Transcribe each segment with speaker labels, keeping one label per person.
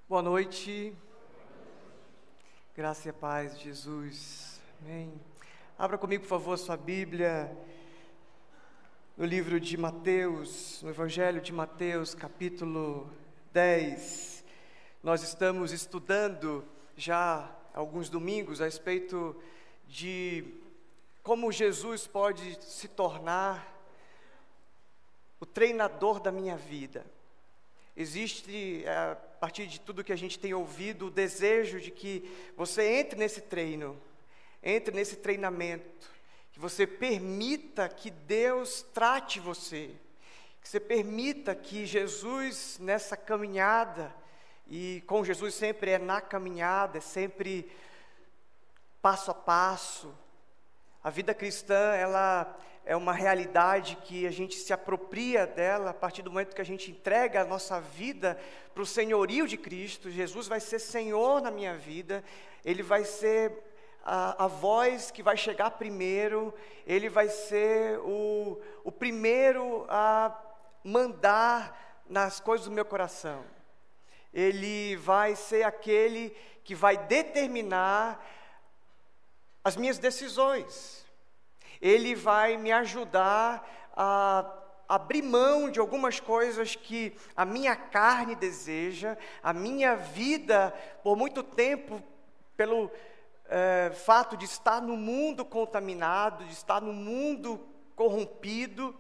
Speaker 1: Boa noite, graça e a paz de Jesus, amém. Abra comigo, por favor, a sua Bíblia, no livro de Mateus, no Evangelho de Mateus, capítulo 10. Nós estamos estudando já há alguns domingos a respeito de como Jesus pode se tornar o treinador da minha vida. Existe, a partir de tudo que a gente tem ouvido, o desejo de que você entre nesse treino, entre nesse treinamento, que você permita que Deus trate você, que você permita que Jesus, nessa caminhada, e com Jesus sempre é na caminhada, é sempre passo a passo. A vida cristã, ela é uma realidade que a gente se apropria dela a partir do momento que a gente entrega a nossa vida para o senhorio de Cristo. Jesus vai ser Senhor na minha vida, Ele vai ser a voz que vai chegar primeiro, Ele vai ser o primeiro a mandar nas coisas do meu coração. Ele vai ser aquele que vai determinar as minhas decisões. Ele vai me ajudar a abrir mão de algumas coisas que a minha carne deseja, a minha vida, por muito tempo, pelo fato de estar no mundo contaminado, de estar no mundo corrompido,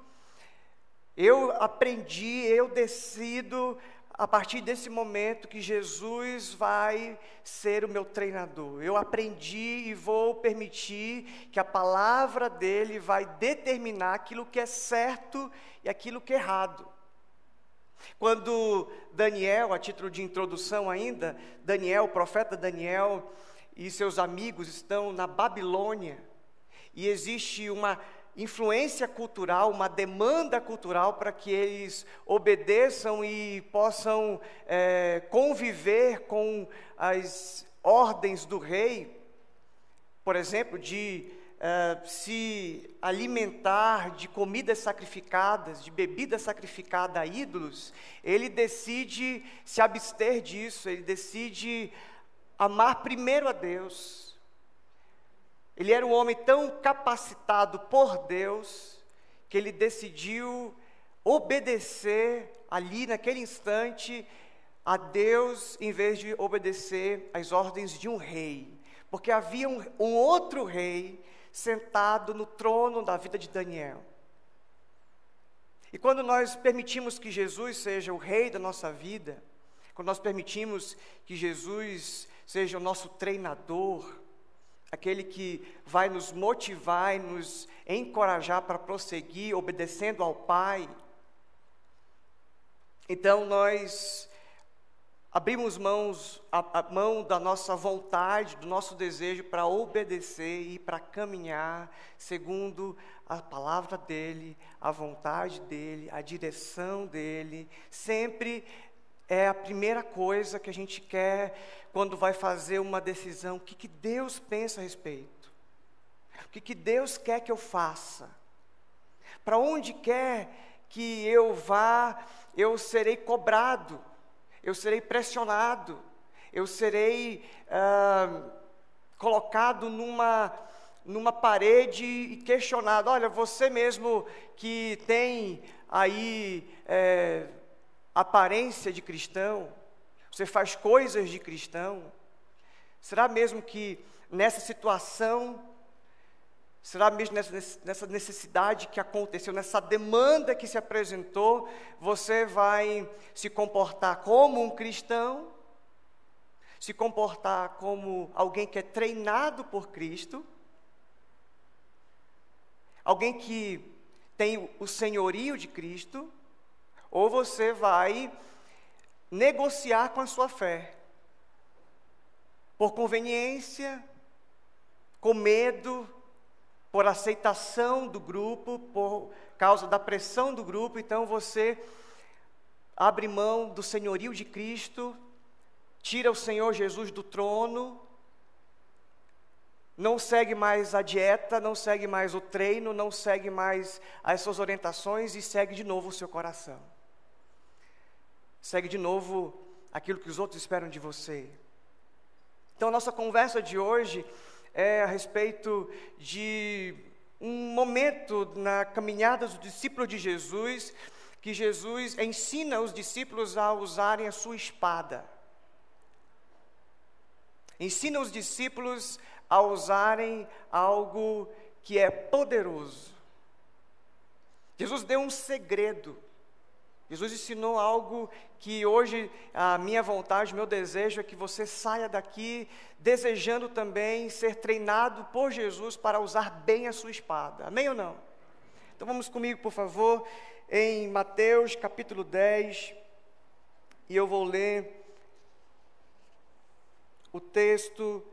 Speaker 1: eu aprendi, eu decido, a partir desse momento, que Jesus vai ser o meu treinador. Eu aprendi e vou permitir que a palavra dele vai determinar aquilo que é certo e aquilo que é errado. Quando Daniel, a título de introdução ainda, Daniel, o profeta Daniel e seus amigos estão na Babilônia, e existe uma influência cultural, uma demanda cultural para que eles obedeçam e possam conviver com as ordens do rei, por exemplo, de se alimentar de comidas sacrificadas, de bebida sacrificada a ídolos. Ele decide se abster disso, ele decide amar primeiro a Deus. Ele era um homem tão capacitado por Deus, que ele decidiu obedecer ali, naquele instante, a Deus, em vez de obedecer às ordens de um rei. Porque havia um outro rei sentado no trono da vida de Daniel. E quando nós permitimos que Jesus seja o rei da nossa vida, quando nós permitimos que Jesus seja o nosso treinador, aquele que vai nos motivar e nos encorajar para prosseguir, obedecendo ao Pai, então nós abrimos a mão da nossa vontade, do nosso desejo para obedecer e para caminhar segundo a palavra dEle, a vontade dEle, a direção dEle. Sempre é a primeira coisa que a gente quer quando vai fazer uma decisão. O que Deus pensa a respeito? O que Deus quer que eu faça? Para onde quer que eu vá, eu serei cobrado, eu serei pressionado, eu serei colocado numa parede e questionado. Olha, você mesmo que tem aí aparência de cristão, você faz coisas de cristão, será mesmo que nessa situação, será mesmo nessa necessidade que aconteceu, nessa demanda que se apresentou, você vai se comportar como um cristão, se comportar como alguém que é treinado por Cristo, alguém que tem o senhorio de Cristo, ou você vai negociar com a sua fé, por conveniência, com medo, por aceitação do grupo, por causa da pressão do grupo. Então você abre mão do senhorio de Cristo, tira o Senhor Jesus do trono, não segue mais a dieta, não segue mais o treino, não segue mais as suas orientações e segue de novo o seu coração. Segue de novo aquilo que os outros esperam de você. Então, a nossa conversa de hoje é a respeito de um momento na caminhada do discípulo de Jesus, que Jesus ensina os discípulos a usarem a sua espada. Ensina os discípulos a usarem algo que é poderoso. Jesus deu um segredo. Jesus ensinou algo que hoje a minha vontade, meu desejo é que você saia daqui desejando também ser treinado por Jesus para usar bem a sua espada. Amém ou não? Então vamos comigo, por favor, em Mateus capítulo 10, e eu vou ler o texto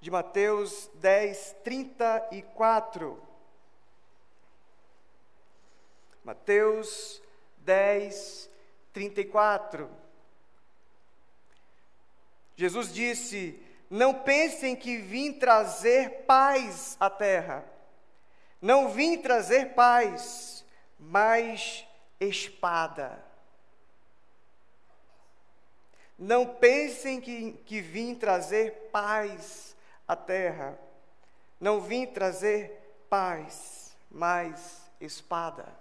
Speaker 1: de Mateus 10, 34. Mateus 10, 34. Jesus disse: não pensem que vim trazer paz à terra. Não vim trazer paz, mas espada. Não pensem que vim trazer paz à terra. Não vim trazer paz, mas espada.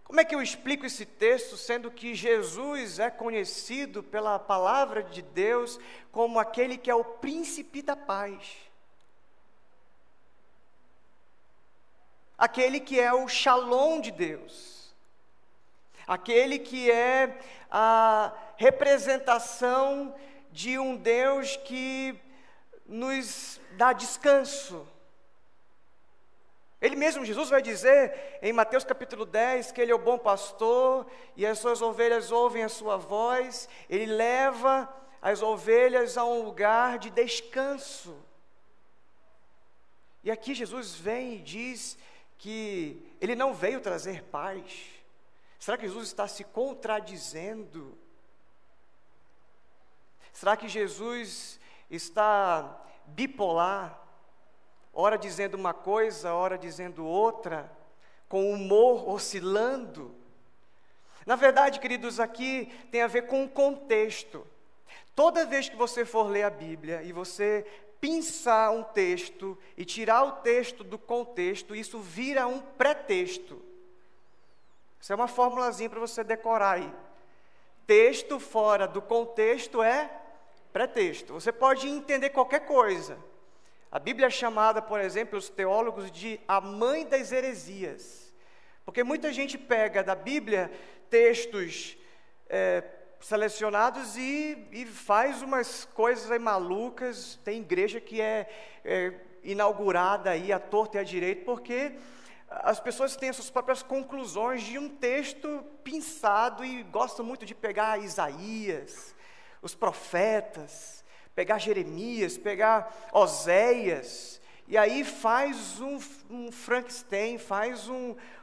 Speaker 1: Como é que eu explico esse texto, sendo que Jesus é conhecido pela palavra de Deus como aquele que é o príncipe da paz? Aquele que é o Shalom de Deus. Aquele que é a representação de um Deus que nos dá descanso. Ele mesmo, Jesus, vai dizer em Mateus capítulo 10 que Ele é o bom pastor e as suas ovelhas ouvem a sua voz. Ele leva as ovelhas a um lugar de descanso. E aqui Jesus vem e diz que Ele não veio trazer paz. Será que Jesus está se contradizendo? Será que Jesus está bipolar? Ora dizendo uma coisa, ora dizendo outra, com o humor oscilando. Na verdade, queridos, aqui tem a ver com o contexto. Toda vez que você for ler a Bíblia e você pensar um texto e tirar o texto do contexto, isso vira um pretexto. Isso é uma formulazinha para você decorar aí. Texto fora do contexto é pretexto. Você pode entender qualquer coisa. A Bíblia é chamada, por exemplo, os teólogos de a mãe das heresias, porque muita gente pega da Bíblia textos selecionados e faz umas coisas aí malucas. Tem igreja que é inaugurada aí à torta e à direita, porque as pessoas têm as suas próprias conclusões de um texto pensado e gostam muito de pegar Isaías, os profetas, pegar Jeremias, pegar Oséias, e aí faz um Frankenstein, faz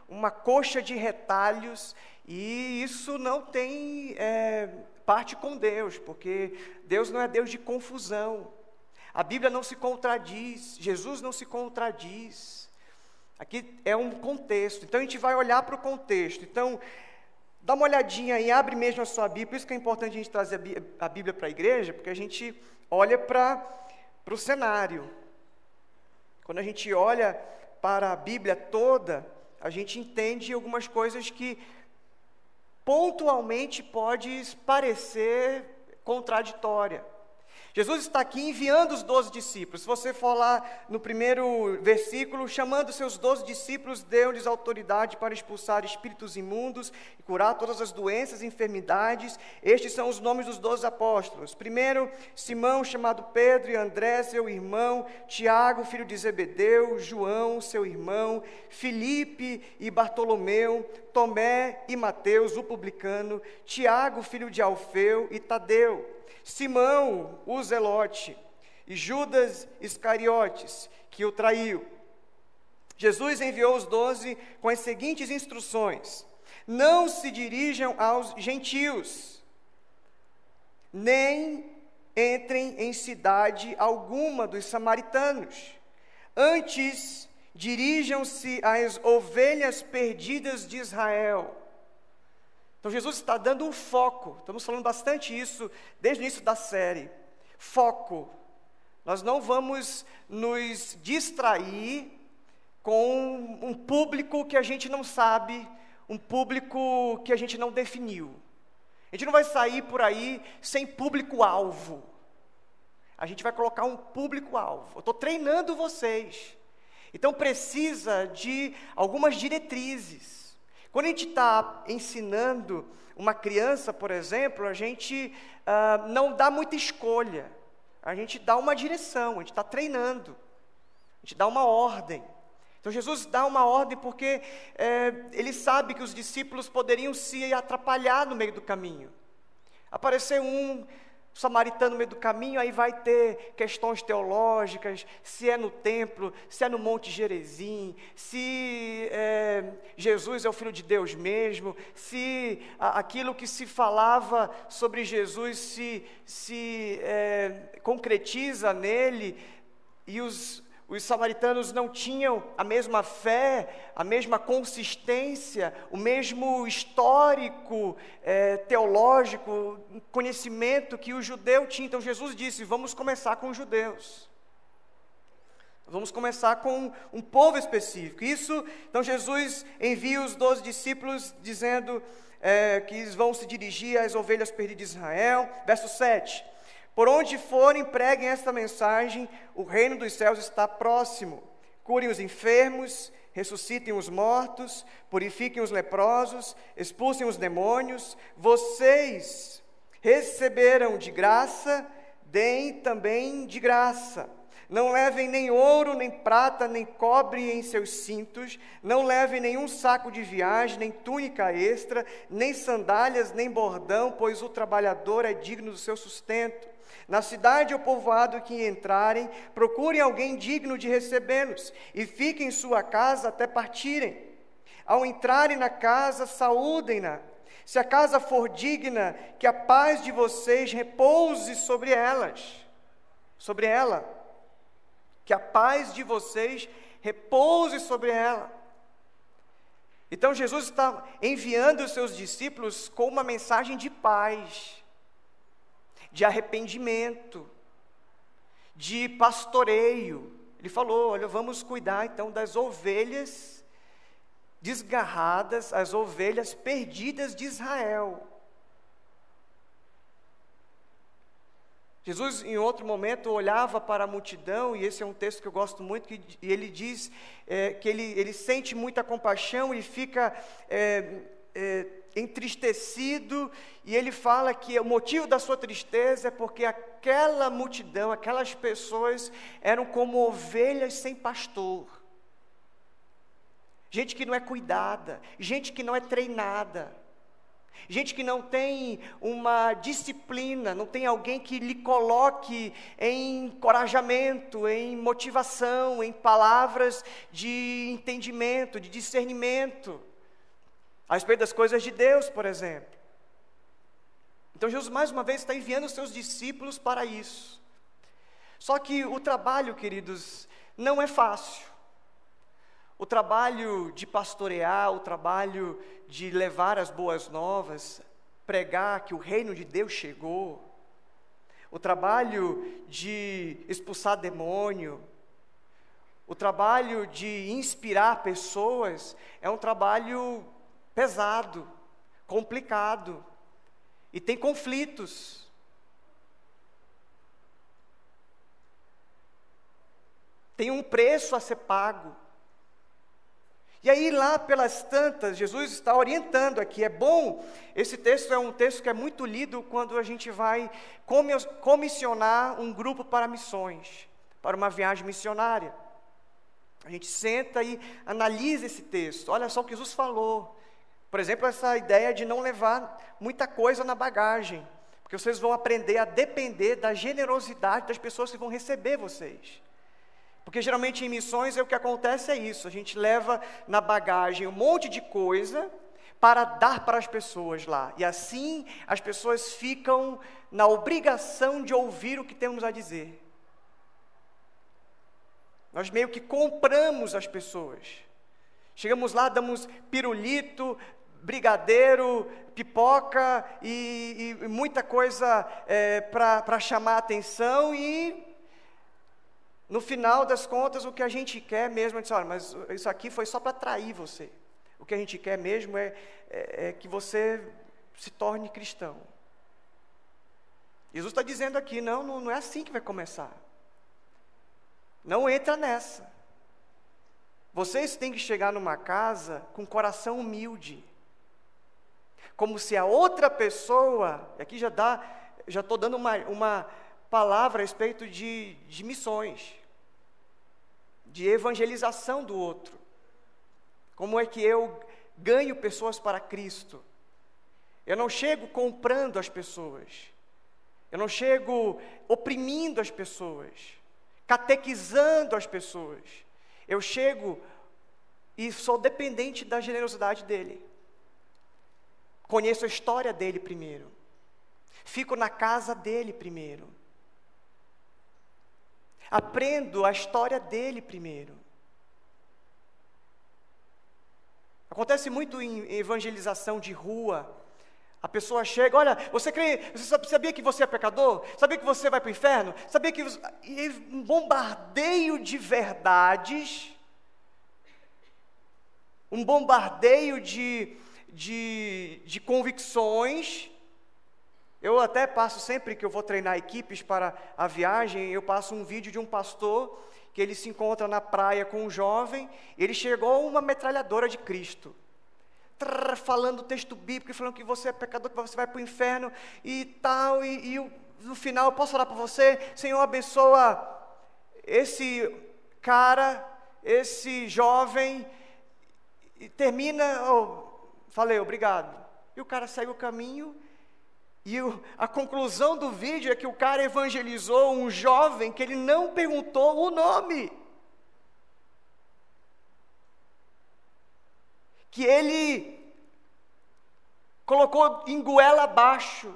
Speaker 1: uma coxa de retalhos, e isso não tem parte com Deus, porque Deus não é Deus de confusão. A Bíblia não se contradiz, Jesus não se contradiz. Aqui é um contexto, então a gente vai olhar para o contexto. Então, dá uma olhadinha aí, abre mesmo a sua Bíblia. Por isso que é importante a gente trazer a Bíblia para a igreja, porque a gente olha para o cenário. Quando a gente olha para a Bíblia toda, a gente entende algumas coisas que pontualmente pode parecer contraditória. Jesus está aqui enviando os 12 discípulos. Se você for lá no primeiro versículo, chamando seus 12 discípulos, deu-lhes autoridade para expulsar espíritos imundos e curar todas as doenças e enfermidades. Estes são os nomes dos 12 apóstolos. Primeiro, Simão, chamado Pedro, e André, seu irmão, Tiago, filho de Zebedeu, João, seu irmão, Filipe e Bartolomeu, Tomé e Mateus, o publicano, Tiago, filho de Alfeu, e Tadeu, Simão, o Zelote, e Judas Iscariotes, que o traiu. Jesus enviou os 12 com as seguintes instruções: não se dirijam aos gentios, nem entrem em cidade alguma dos samaritanos. Antes, dirijam-se às ovelhas perdidas de Israel. Então Jesus está dando um foco, estamos falando bastante isso desde o início da série. Foco. Nós não vamos nos distrair com um público que a gente não sabe, um público que a gente não definiu. A gente não vai sair por aí sem público-alvo. A gente vai colocar um público-alvo. Eu estou treinando vocês. Então precisa de algumas diretrizes. Quando a gente está ensinando uma criança, por exemplo, a gente não dá muita escolha. A gente dá uma direção, a gente está treinando. A gente dá uma ordem. Então Jesus dá uma ordem porque ele sabe que os discípulos poderiam se atrapalhar no meio do caminho. Aparecer um samaritano no meio do caminho, aí vai ter questões teológicas, se é no templo, se é no Monte Gerizim, se Jesus é o Filho de Deus mesmo, se aquilo que se falava sobre Jesus se concretiza nele, e os samaritanos não tinham a mesma fé, a mesma consistência, o mesmo histórico teológico, conhecimento que o judeu tinha. Então Jesus disse, vamos começar com os judeus. Vamos começar com um povo específico. Então Jesus envia os 12 discípulos dizendo que eles vão se dirigir às ovelhas perdidas de Israel. Verso 7. Por onde forem, preguem esta mensagem, o reino dos céus está próximo. Curem os enfermos, ressuscitem os mortos, purifiquem os leprosos, expulsem os demônios. Vocês receberam de graça, deem também de graça. Não levem nem ouro, nem prata, nem cobre em seus cintos, não levem nenhum saco de viagem, nem túnica extra, nem sandálias, nem bordão, pois o trabalhador é digno do seu sustento. Na cidade ou povoado que entrarem, procurem alguém digno de recebê-los, e fiquem em sua casa até partirem. Ao entrarem na casa, saúdem-na. Se a casa for digna, que a paz de vocês repouse sobre ela. Que a paz de vocês repouse sobre ela. Então Jesus está enviando os seus discípulos com uma mensagem de paz, de arrependimento, de pastoreio. Ele falou, olha, vamos cuidar então das ovelhas desgarradas, as ovelhas perdidas de Israel. Jesus, em outro momento, olhava para a multidão, e esse é um texto que eu gosto muito, e ele diz que ele sente muita compaixão e fica entristecido, e ele fala que o motivo da sua tristeza é porque aquela multidão, aquelas pessoas eram como ovelhas sem pastor. Gente que não é cuidada, gente que não é treinada, gente que não tem uma disciplina, não tem alguém que lhe coloque em encorajamento, em motivação, em palavras de entendimento, de discernimento, a respeito das coisas de Deus, por exemplo. Então Jesus mais uma vez está enviando os seus discípulos para isso. Só que o trabalho, queridos, não é fácil. O trabalho de pastorear, o trabalho de levar as boas novas, pregar que o reino de Deus chegou, o trabalho de expulsar demônio, o trabalho de inspirar pessoas, é um trabalho pesado, complicado, e tem conflitos. Tem um preço a ser pago. E aí lá pelas tantas, Jesus está orientando aqui, é bom, esse texto é um texto que é muito lido quando a gente vai comissionar um grupo para missões, para uma viagem missionária. A gente senta e analisa esse texto, olha só o que Jesus falou. Por exemplo, essa ideia de não levar muita coisa na bagagem, porque vocês vão aprender a depender da generosidade das pessoas que vão receber vocês. Porque geralmente em missões o que acontece é isso, a gente leva na bagagem um monte de coisa para dar para as pessoas lá. E assim as pessoas ficam na obrigação de ouvir o que temos a dizer. Nós meio que compramos as pessoas. Chegamos lá, damos pirulito, brigadeiro, pipoca e muita coisa para chamar a atenção, e no final das contas o que a gente quer mesmo é dizer, olha, mas isso aqui foi só para atrair você. O que a gente quer mesmo é que você se torne cristão. Jesus está dizendo aqui, não é assim que vai começar. Não entra nessa. Vocês têm que chegar numa casa com coração humilde. Como se a outra pessoa, aqui já estou dando uma palavra a respeito de missões, de evangelização do outro. Como é que eu ganho pessoas para Cristo? Eu não chego comprando as pessoas. Eu não chego oprimindo as pessoas, catequizando as pessoas. Eu chego e sou dependente da generosidade dele. Conheço a história dele primeiro. Fico na casa dele primeiro. Aprendo a história dele primeiro. Acontece muito em evangelização de rua. A pessoa chega, olha, você sabia que você é pecador? Sabia que você vai para o inferno? Sabia que e um bombardeio de verdades, um bombardeio de convicções. Eu até passo, sempre que eu vou treinar equipes para a viagem, eu passo um vídeo de um pastor que ele se encontra na praia com um jovem, ele chegou a uma metralhadora de Cristo, falando o texto bíblico, falando que você é pecador, que você vai para o inferno e tal, e no final, eu posso orar por você? Senhor, abençoa esse cara, esse jovem, e termina, falei, obrigado. E o cara segue o caminho, e a conclusão do vídeo é que o cara evangelizou um jovem que ele não perguntou o nome. Que ele colocou em goela abaixo.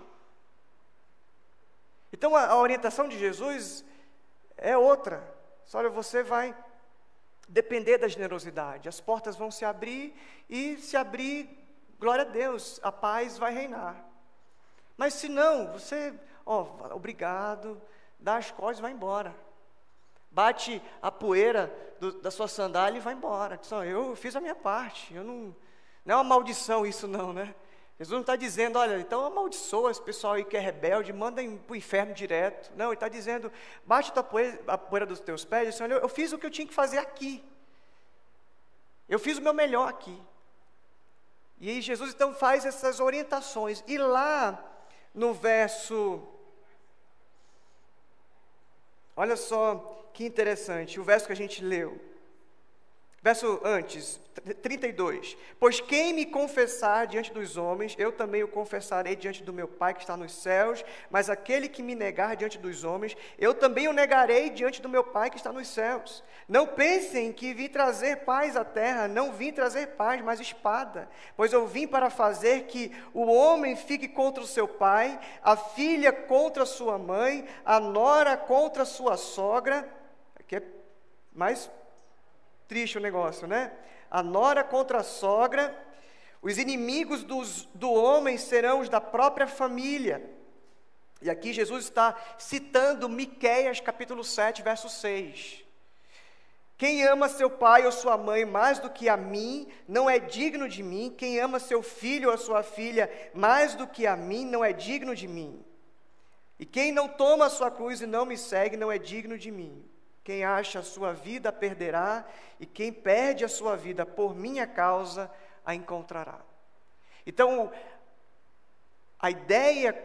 Speaker 1: Então a orientação de Jesus é outra. Olha, você vai depender da generosidade. As portas vão se abrir, e se abrir, glória a Deus, a paz vai reinar. Mas se não, você, obrigado, dá as costas e vai embora. Bate a poeira da sua sandália e vai embora. Diz, eu fiz a minha parte. Não é uma maldição isso não, né? Jesus não está dizendo, olha, então amaldiçoa esse pessoal aí que é rebelde, manda para o inferno direto. Não, ele está dizendo, bate a poeira dos teus pés e diz, olha, eu fiz o que eu tinha que fazer aqui. Eu fiz o meu melhor aqui. E aí Jesus então faz essas orientações. E lá no verso, olha só que interessante, o verso que a gente leu. Verso antes, 32. Pois quem me confessar diante dos homens, eu também o confessarei diante do meu Pai que está nos céus, mas aquele que me negar diante dos homens, eu também o negarei diante do meu Pai que está nos céus. Não pensem que vim trazer paz à terra, não vim trazer paz, mas espada. Pois eu vim para fazer que o homem fique contra o seu pai, a filha contra a sua mãe, a nora contra a sua sogra. Aqui é mais triste o negócio, né? A nora contra a sogra, os inimigos do homem serão os da própria família. E aqui Jesus está citando Miqueias capítulo 7, verso 6. Quem ama seu pai ou sua mãe mais do que a mim, não é digno de mim. Quem ama seu filho ou sua filha mais do que a mim, não é digno de mim. E quem não toma a sua cruz e não me segue, não é digno de mim. Quem acha a sua vida a perderá, e quem perde a sua vida por minha causa, a encontrará. Então, a ideia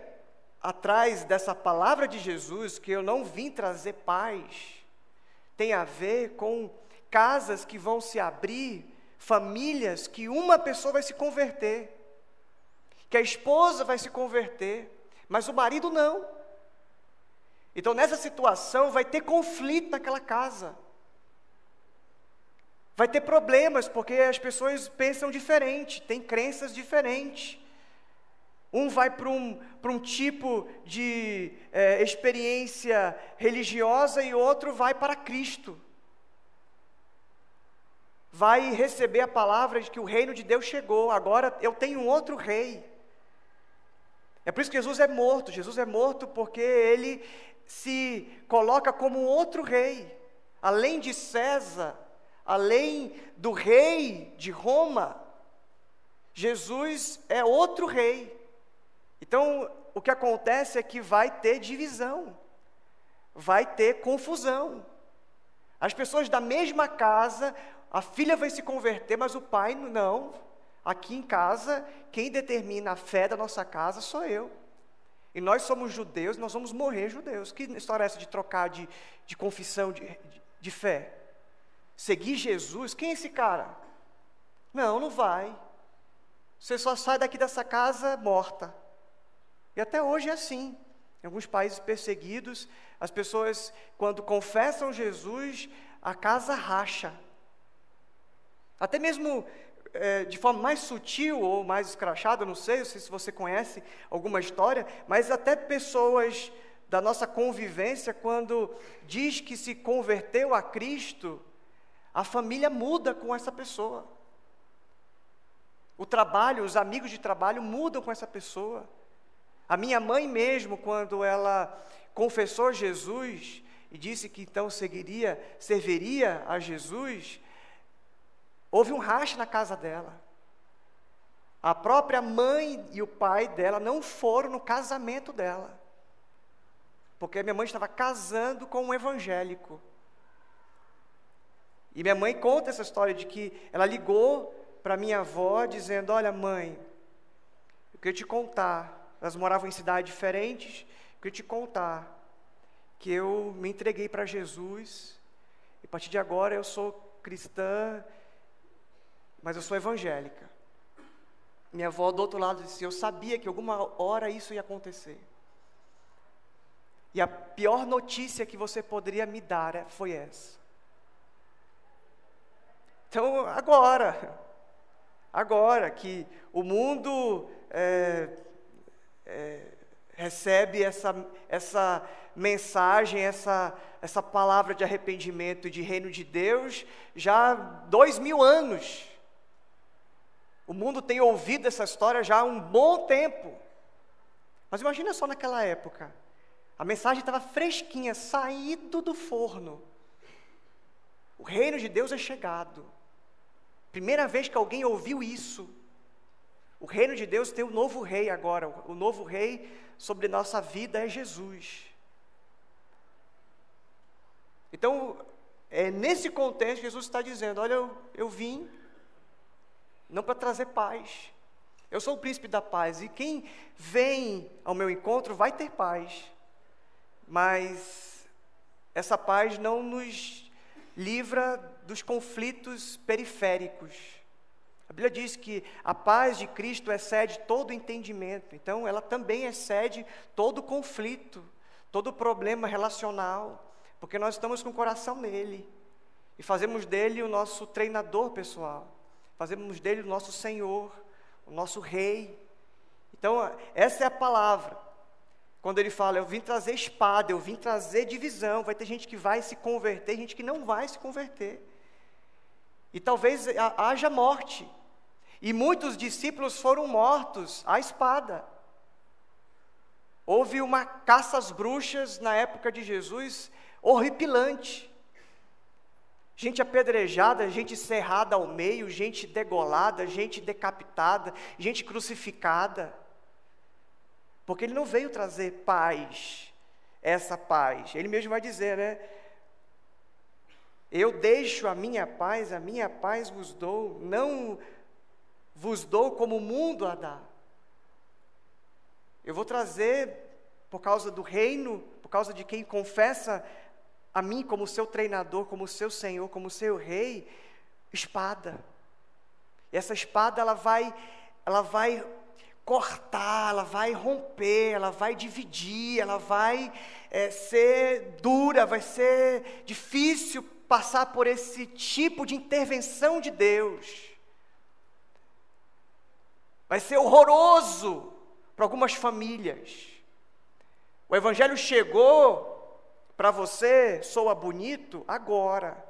Speaker 1: atrás dessa palavra de Jesus, que eu não vim trazer paz, tem a ver com casas que vão se abrir, famílias que uma pessoa vai se converter, que a esposa vai se converter, mas o marido não. Então, nessa situação, vai ter conflito naquela casa. Vai ter problemas, porque as pessoas pensam diferente, têm crenças diferentes. Um vai para um tipo de experiência religiosa e outro vai para Cristo. vai receber a palavra de que o reino de Deus chegou, agora eu tenho um outro rei. É por isso que Jesus é morto. Jesus é morto porque ele se coloca como um outro rei. Além de César, além do rei de Roma, Jesus é outro rei. Então, o que acontece é que vai ter divisão, vai ter confusão. As pessoas da mesma casa, a filha vai se converter, mas o pai não. Aqui em casa, quem determina a fé da nossa casa sou eu. E nós somos judeus, nós vamos morrer judeus. Que história é essa de trocar de confissão de fé? Seguir Jesus? Quem é esse cara? Não vai. Você só sai daqui dessa casa morta. E até hoje é assim. Em alguns países perseguidos, as pessoas, quando confessam Jesus, a casa racha. Até mesmo de forma mais sutil ou mais escrachada, não sei se você conhece alguma história, mas até pessoas da nossa convivência, quando diz que se converteu a Cristo, a família muda com essa pessoa. O trabalho, os amigos de trabalho mudam com essa pessoa. A minha mãe mesmo, quando ela confessou Jesus e disse que então serviria a Jesus, houve um racha na casa dela. A própria mãe e o pai dela não foram no casamento dela, porque minha mãe estava casando com um evangélico. E minha mãe conta essa história de que ela ligou para minha avó dizendo: olha mãe, eu queria te contar, elas moravam em cidades diferentes, eu queria te contar que eu me entreguei para Jesus, e a partir de agora eu sou cristã, mas eu sou evangélica. Minha avó do outro lado disse: eu sabia que alguma hora isso ia acontecer. E a pior notícia que você poderia me dar foi essa. Então, agora que o mundo recebe essa mensagem, essa palavra de arrependimento e de reino de Deus, já há 2000 anos. O mundo tem ouvido essa história já há um bom tempo. Mas imagina só naquela época. A mensagem estava fresquinha, saído do forno. O reino de Deus é chegado. Primeira vez que alguém ouviu isso. O reino de Deus tem um novo rei agora. O novo rei sobre nossa vida é Jesus. Então, nesse contexto, Jesus está dizendo: olha, eu vim não para trazer paz. Eu sou o príncipe da paz, e quem vem ao meu encontro vai ter paz. Mas essa paz não nos livra dos conflitos periféricos. A Bíblia diz que a paz de Cristo excede todo entendimento. Então, ela também excede todo conflito, todo problema relacional, porque nós estamos com o coração nele, e fazemos dele o nosso treinador pessoal, fazemos dele o nosso Senhor, o nosso Rei. Então, essa é a palavra. Quando ele fala: eu vim trazer espada, eu vim trazer divisão, vai ter gente que vai se converter, gente que não vai se converter. E talvez haja morte. E muitos discípulos foram mortos à espada. Houve uma caça às bruxas na época de Jesus, horripilante. Gente apedrejada, gente serrada ao meio, gente degolada, gente decapitada, gente crucificada. Porque ele não veio trazer paz, essa paz. Ele mesmo vai dizer, né? Eu deixo a minha paz vos dou, não vos dou como o mundo a dá. Eu vou trazer, por causa do reino, por causa de quem confessa a mim como seu treinador, como seu Senhor, como seu Rei, espada. E essa espada, ela vai cortar, ela vai romper, ela vai dividir, ela vai ser dura, vai ser difícil passar por esse tipo de intervenção de Deus. Vai ser horroroso para algumas famílias. O Evangelho chegou para você, soa bonito agora,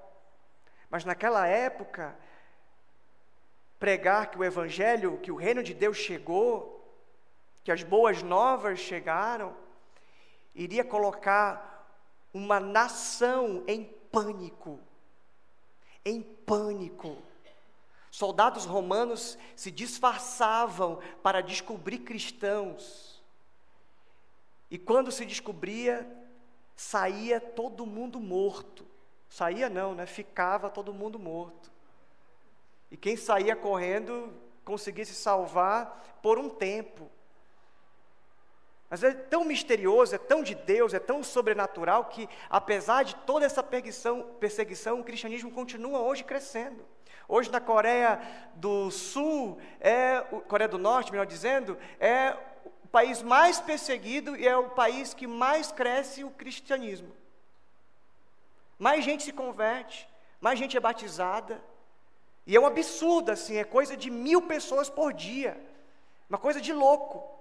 Speaker 1: mas naquela época pregar que o Evangelho, que o reino de Deus chegou, que as boas novas chegaram, iria colocar uma nação em pânico. Em pânico. Soldados romanos se disfarçavam para descobrir cristãos. E quando se descobria, saía todo mundo morto. Saía não, né? Ficava todo mundo morto. E quem saía correndo conseguia se salvar por um tempo. Mas é tão misterioso, é tão de Deus, é tão sobrenatural que, apesar de toda essa perseguição, o cristianismo continua hoje crescendo. Hoje na Coreia do Sul, Coreia do Norte, melhor dizendo, é o país mais perseguido e é o país que mais cresce o cristianismo. Mais gente se converte, mais gente é batizada. E é um absurdo, assim, é coisa de 1000 pessoas por dia. Uma coisa de louco.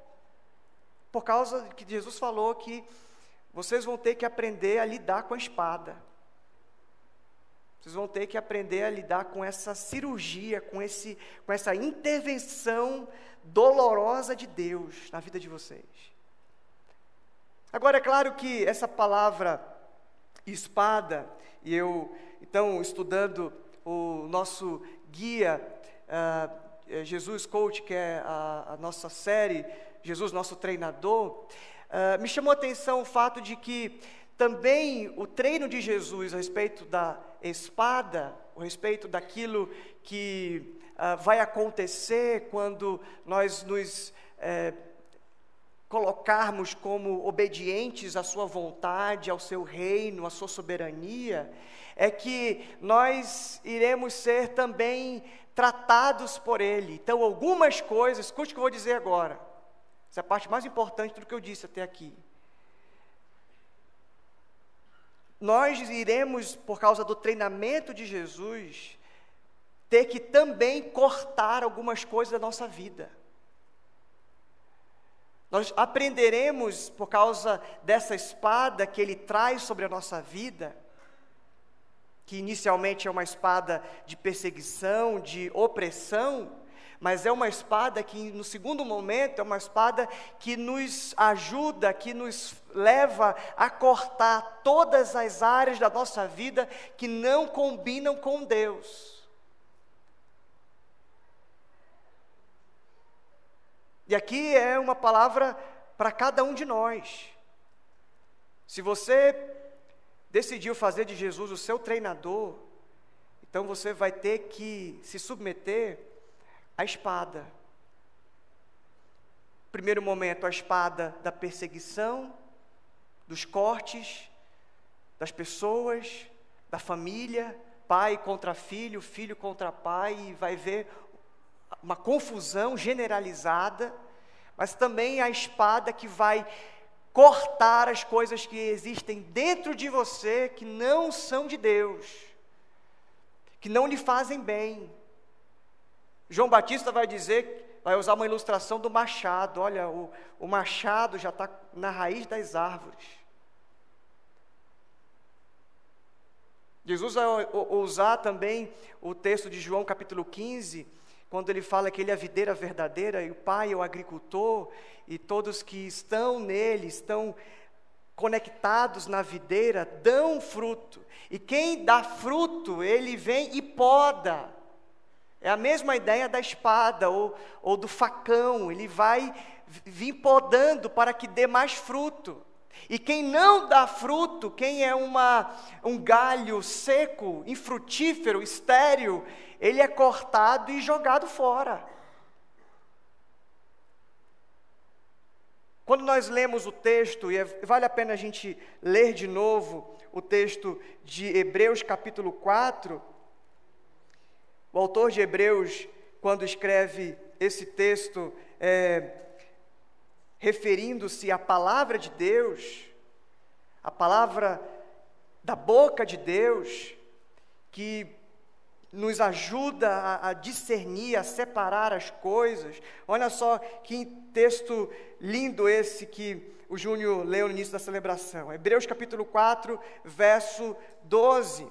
Speaker 1: Por causa que Jesus falou que vocês vão ter que aprender a lidar com a espada. Vocês vão ter que aprender a lidar com essa cirurgia, com essa intervenção dolorosa de Deus na vida de vocês. Agora, é claro que essa palavra espada, e eu, então, estudando o nosso guia, Jesus Coach, que é a nossa série, Jesus, nosso treinador, me chamou a atenção o fato de que também o treino de Jesus a respeito da espada, a respeito daquilo que vai acontecer quando nós nos colocarmos como obedientes à sua vontade, ao seu reino, à sua soberania, é que nós iremos ser também tratados por Ele. Então, algumas coisas, escute o que eu vou dizer agora. Essa é a parte mais importante do que eu disse até aqui. Nós iremos, por causa do treinamento de Jesus, ter que também cortar algumas coisas da nossa vida. Nós aprenderemos, por causa dessa espada que Ele traz sobre a nossa vida, que inicialmente é uma espada de perseguição, de opressão, mas é uma espada que, no segundo momento, é uma espada que nos ajuda, que nos leva a cortar todas as áreas da nossa vida que não combinam com Deus. E aqui é uma palavra para cada um de nós. Se você decidiu fazer de Jesus o seu treinador, então você vai ter que se submeter à espada. Primeiro momento, a espada da perseguição, dos cortes, das pessoas, da família, pai contra filho, filho contra pai, e vai ver uma confusão generalizada, mas também a espada que vai cortar as coisas que existem dentro de você, que não são de Deus, que não lhe fazem bem. João Batista vai dizer, vai usar uma ilustração do machado. Olha, o machado já está na raiz das árvores. Jesus vai usar também o texto de João capítulo 15, quando ele fala que ele é a videira verdadeira e o Pai é o agricultor, e todos que estão nele, estão conectados na videira, dão fruto. E quem dá fruto, ele vem e poda. É a mesma ideia da espada ou do facão, ele vai vir podando para que dê mais fruto. E quem não dá fruto, quem é um galho seco, infrutífero, estéril, ele é cortado e jogado fora. Quando nós lemos o texto, e vale a pena a gente ler de novo o texto de Hebreus capítulo 4, o autor de Hebreus, quando escreve esse texto, referindo-se à palavra de Deus, a palavra da boca de Deus, que nos ajuda a discernir, a separar as coisas. Olha só que texto lindo esse que o Júnior leu no início da celebração. Hebreus capítulo 4, verso 12.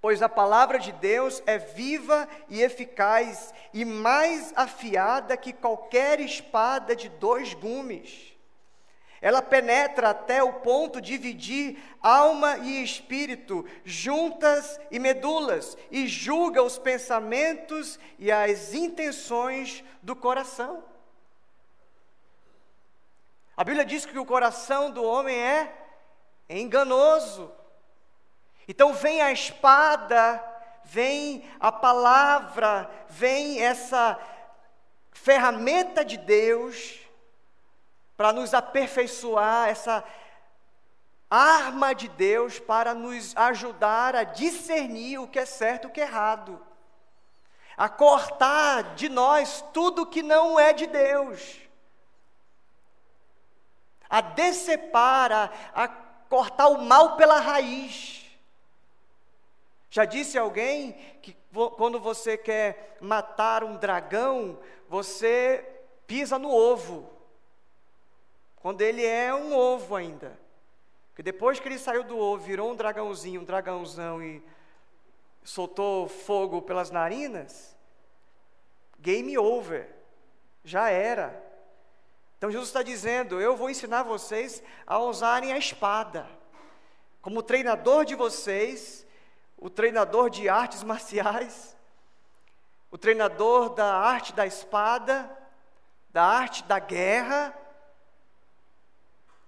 Speaker 1: Pois a palavra de Deus é viva e eficaz e mais afiada que qualquer espada de 2 gumes. Ela penetra até o ponto de dividir alma e espírito, juntas e medulas, e julga os pensamentos e as intenções do coração. A Bíblia diz que o coração do homem é enganoso. Então vem a espada, vem a palavra, vem essa ferramenta de Deus para nos aperfeiçoar, essa arma de Deus para nos ajudar a discernir o que é certo e o que é errado, a cortar de nós tudo que não é de Deus, a decepar, a cortar o mal pela raiz. Já disse alguém que quando você quer matar um dragão, você pisa no ovo, quando ele é um ovo ainda. Porque depois que ele saiu do ovo, virou um dragãozinho, um dragãozão e soltou fogo pelas narinas, game over, já era. Então Jesus está dizendo, eu vou ensinar vocês a usarem a espada, como treinador de vocês, o treinador de artes marciais, o treinador da arte da espada, da arte da guerra,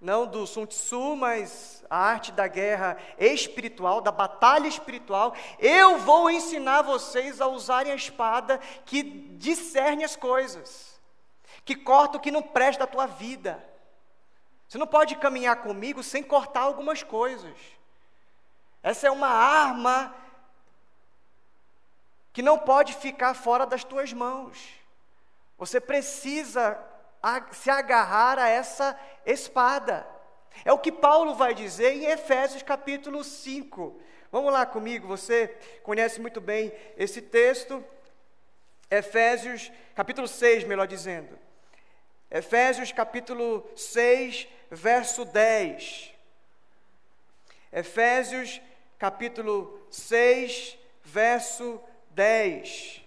Speaker 1: não do Sun Tzu, mas a arte da guerra espiritual, da batalha espiritual. Eu vou ensinar vocês a usarem a espada que discerne as coisas, que corta o que não presta da tua vida. Você não pode caminhar comigo sem cortar algumas coisas. Essa é uma arma que não pode ficar fora das tuas mãos. Você precisa se agarrar a essa espada. É o que Paulo vai dizer em Efésios capítulo 5. Vamos lá comigo, você conhece muito bem esse texto. Efésios capítulo 6, melhor dizendo. Efésios capítulo 6, verso 10. Efésios capítulo 6, verso 10.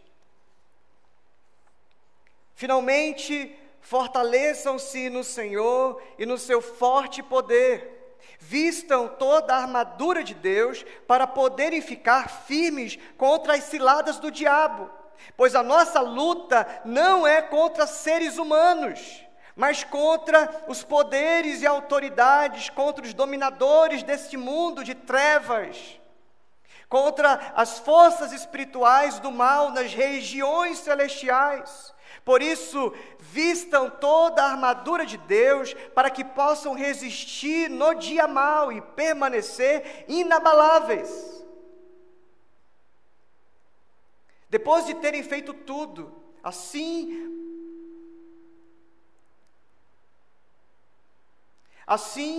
Speaker 1: Finalmente, fortaleçam-se no Senhor e no seu forte poder. Vistam toda a armadura de Deus para poderem ficar firmes contra as ciladas do diabo. Pois a nossa luta não é contra seres humanos, mas contra os poderes e autoridades, contra os dominadores deste mundo de trevas, contra as forças espirituais do mal nas regiões celestiais. Por isso, vistam toda a armadura de Deus para que possam resistir no dia mau e permanecer inabaláveis. Depois de terem feito tudo, assim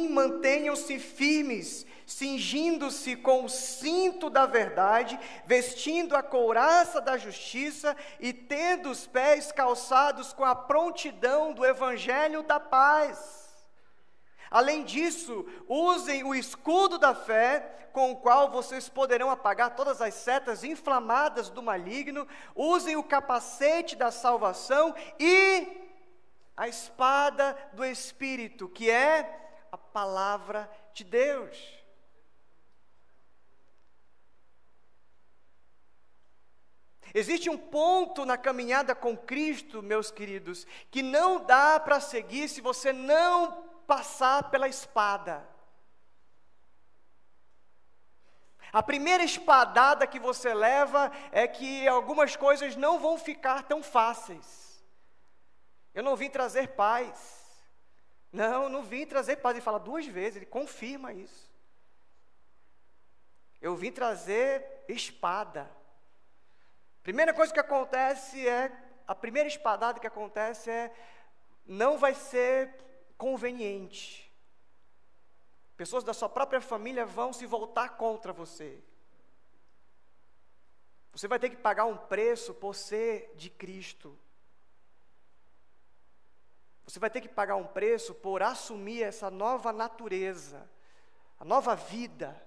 Speaker 1: mantenham-se firmes, cingindo-se com o cinto da verdade, vestindo a couraça da justiça e tendo os pés calçados com a prontidão do evangelho da paz. Além disso, usem o escudo da fé, com o qual vocês poderão apagar todas as setas inflamadas do maligno. Usem o capacete da salvação e a espada do Espírito, que é a palavra de Deus. Existe um ponto na caminhada com Cristo, meus queridos, que não dá para seguir se você não passar pela espada. A primeira espadada que você leva é que algumas coisas não vão ficar tão fáceis. Eu não vim trazer paz. Não vim trazer paz. Ele fala 2 vezes, ele confirma isso. Eu vim trazer espada. Primeira coisa que acontece a primeira espadada que acontece não vai ser conveniente. Pessoas da sua própria família vão se voltar contra você. Você vai ter que pagar um preço por ser de Cristo. Você vai ter que pagar um preço por assumir essa nova natureza, a nova vida.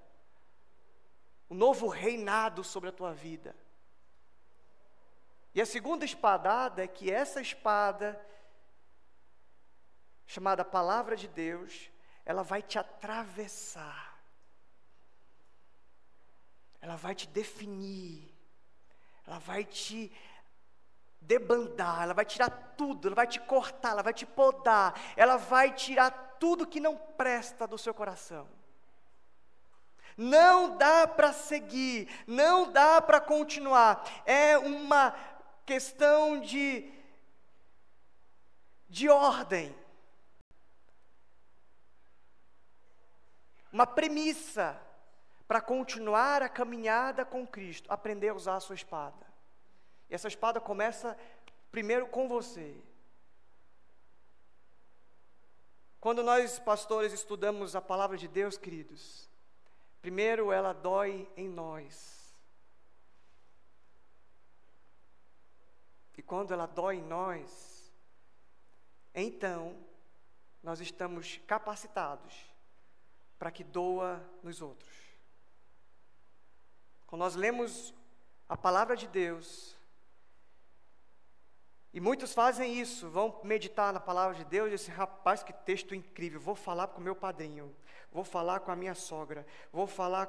Speaker 1: um novo reinado sobre a tua vida. E a segunda espadada é que essa espada, chamada Palavra de Deus, ela vai te atravessar, ela vai te definir, ela vai te debandar, ela vai tirar tudo, ela vai te cortar, ela vai te podar, ela vai tirar tudo que não presta do seu coração. Não dá para seguir, não dá para continuar, é uma questão de ordem, uma premissa para continuar a caminhada com Cristo, aprender a usar a sua espada. E essa espada começa primeiro com você. Quando nós, pastores, estudamos a palavra de Deus, queridos, primeiro ela dói em nós. E quando ela dói em nós, então nós estamos capacitados para que doa nos outros. Quando nós lemos a palavra de Deus, e muitos fazem isso, vão meditar na palavra de Deus e dizem, rapaz, que texto incrível, vou falar com o meu padrinho, vou falar com a minha sogra, vou falar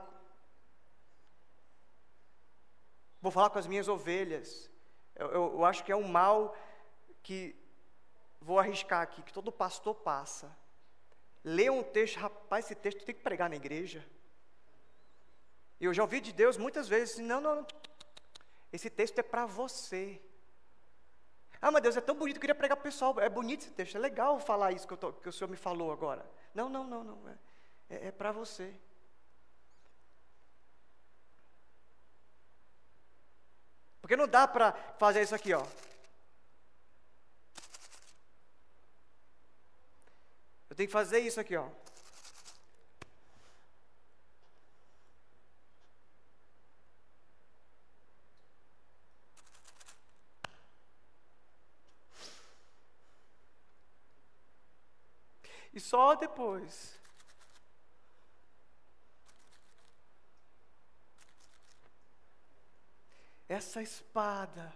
Speaker 1: com as minhas ovelhas. Eu acho que é um mal que, vou arriscar aqui, que todo pastor passa. Lê um texto, rapaz, esse texto tem que pregar na igreja. E eu já ouvi de Deus muitas vezes, não, esse texto é para você. Ah, mas Deus, é tão bonito, eu queria pregar para o pessoal, é bonito esse texto, é legal falar isso que o Senhor me falou agora. Não, é para você. Porque não dá para fazer isso aqui, ó. Eu tenho que fazer isso aqui, ó. E só depois essa espada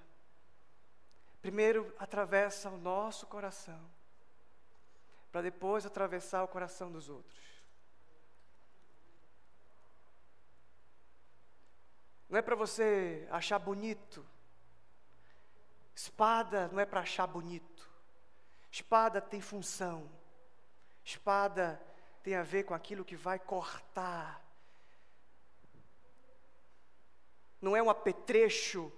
Speaker 1: primeiro atravessa o nosso coração, para depois atravessar o coração dos outros. Não é para você achar bonito. Espada não é para achar bonito. Espada tem função. Espada tem a ver com aquilo que vai cortar. Não é um apetrecho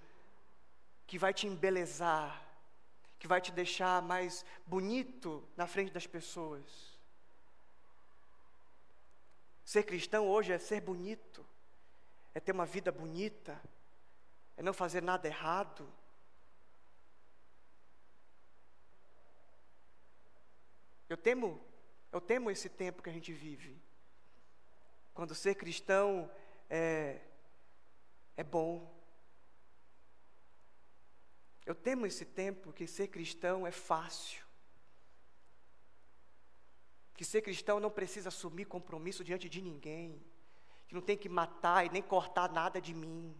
Speaker 1: que vai te embelezar, que vai te deixar mais bonito na frente das pessoas. Ser cristão hoje é ser bonito, é ter uma vida bonita, é não fazer nada errado. Eu temo esse tempo que a gente vive, quando ser cristão é bom. Eu temo esse tempo que ser cristão é fácil, que ser cristão não precisa assumir compromisso diante de ninguém, que não tem que matar e nem cortar nada de mim,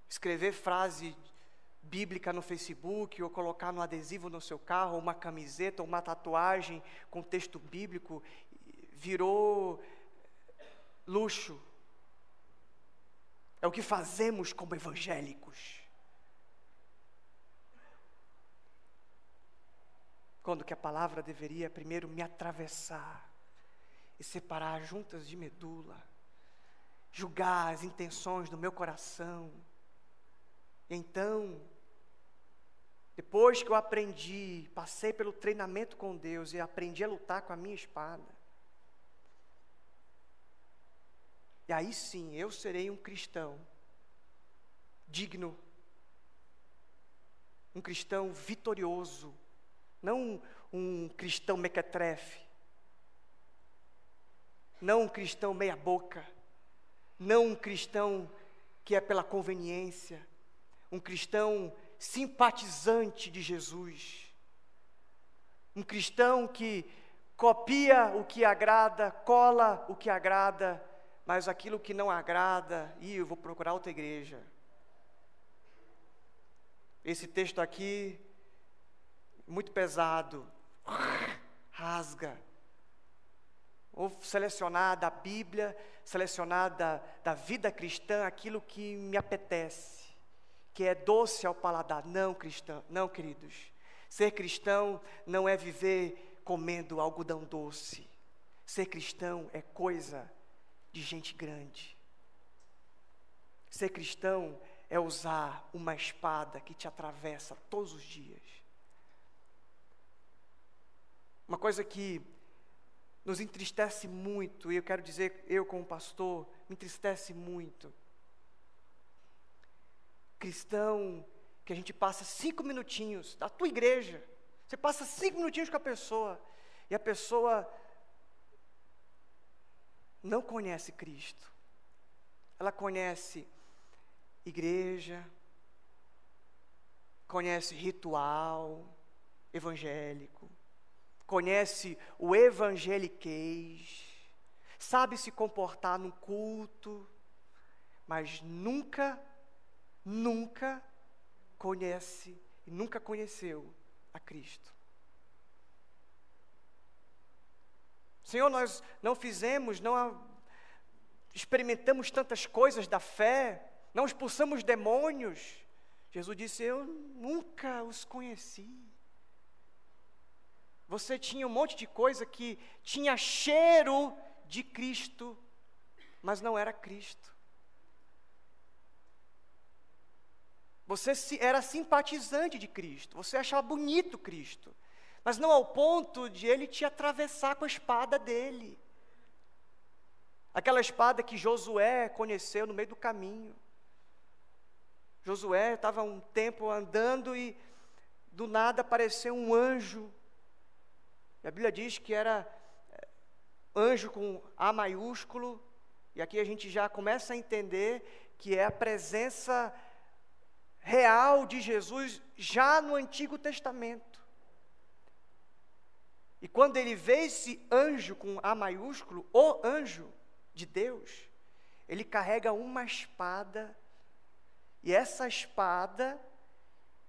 Speaker 1: escrever frase bíblica no Facebook, ou colocar no adesivo no seu carro, ou uma camiseta, ou uma tatuagem com texto bíblico, virou luxo. É o que fazemos como evangélicos. Quando que a palavra deveria primeiro me atravessar e separar as juntas de medula, julgar as intenções do meu coração. E então, depois que eu aprendi, passei pelo treinamento com Deus e aprendi a lutar com a minha espada, e aí sim, eu serei um cristão digno, um cristão vitorioso, não um cristão mequetrefe, não um cristão meia boca, não um cristão que é pela conveniência, um cristão simpatizante de Jesus, um cristão que copia o que agrada, cola o que agrada, mas aquilo que não agrada, eu vou procurar outra igreja. Esse texto aqui, muito pesado, rasga. Vou selecionar da Bíblia, selecionar da vida cristã aquilo que me apetece, que é doce ao paladar. Não, cristão, não, queridos. Ser cristão não é viver comendo algodão doce. Ser cristão é coisa de gente grande. Ser cristão é usar uma espada que te atravessa todos os dias. Uma coisa que nos entristece muito, e eu quero dizer, eu como pastor, me entristece muito. Cristão que a gente passa 5 minutinhos, da tua igreja, você passa 5 minutinhos com a pessoa, e a pessoa não conhece Cristo. Ela conhece igreja, conhece ritual evangélico, conhece o evangeliquez, sabe se comportar no culto, mas nunca conhece e nunca conheceu a Cristo. Senhor, nós não experimentamos tantas coisas da fé, não expulsamos demônios. Jesus disse: eu nunca os conheci. Você tinha um monte de coisa que tinha cheiro de Cristo, mas não era Cristo. Você era simpatizante de Cristo, você achava bonito Cristo, mas não ao ponto de Ele te atravessar com a espada dele. Aquela espada que Josué conheceu no meio do caminho. Josué estava um tempo andando e do nada apareceu um anjo. E a Bíblia diz que era anjo com A maiúsculo, e aqui a gente já começa a entender que é a presença real de Jesus já no Antigo Testamento. E quando ele vê esse anjo com A maiúsculo, o anjo de Deus, ele carrega uma espada, e essa espada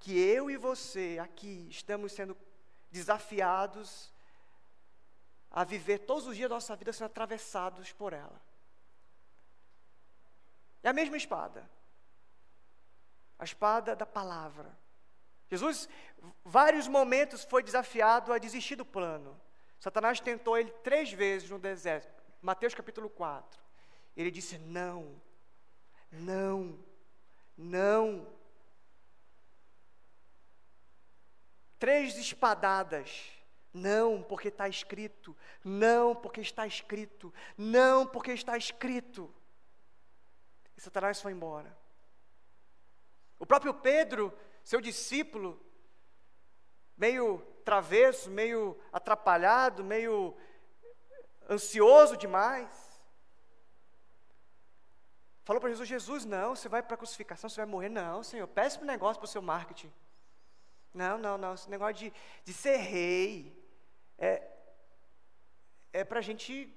Speaker 1: que eu e você aqui estamos sendo desafiados a viver todos os dias da nossa vida sendo atravessados por ela. É a mesma espada. A espada da palavra. Jesus, vários momentos, foi desafiado a desistir do plano. Satanás tentou ele 3 vezes no deserto. Mateus capítulo 4. Ele disse: não, não, não. 3 espadadas. Não, porque está escrito. Não, porque está escrito. Não, porque está escrito. E Satanás foi embora. O próprio Pedro, seu discípulo, meio travesso, meio atrapalhado, meio ansioso demais, falou para Jesus: Jesus, não, você vai para a crucificação, você vai morrer. Não, Senhor, péssimo negócio para o seu marketing. Não, esse negócio de ser rei é para a gente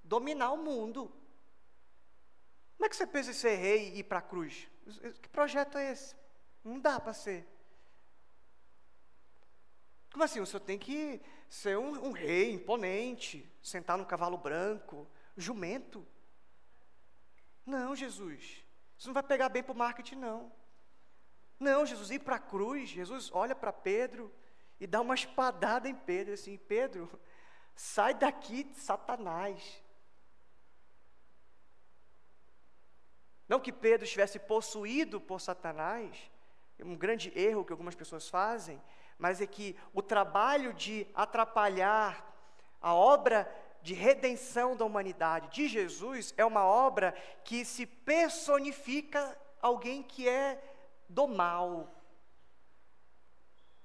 Speaker 1: dominar o mundo. Como é que você pensa em ser rei e ir para a cruz? Que projeto é esse? Não dá para ser. Como assim? O senhor tem que ser um rei imponente, sentar num cavalo branco, jumento. Não, Jesus, isso não vai pegar bem para o marketing, não. Não, Jesus, ir para a cruz. Jesus olha para Pedro e dá uma espadada em Pedro, assim: Pedro, sai daqui, Satanás. Não que Pedro estivesse possuído por Satanás, é um grande erro que algumas pessoas fazem, mas é que o trabalho de atrapalhar a obra de redenção da humanidade de Jesus é uma obra que se personifica alguém que é do mal,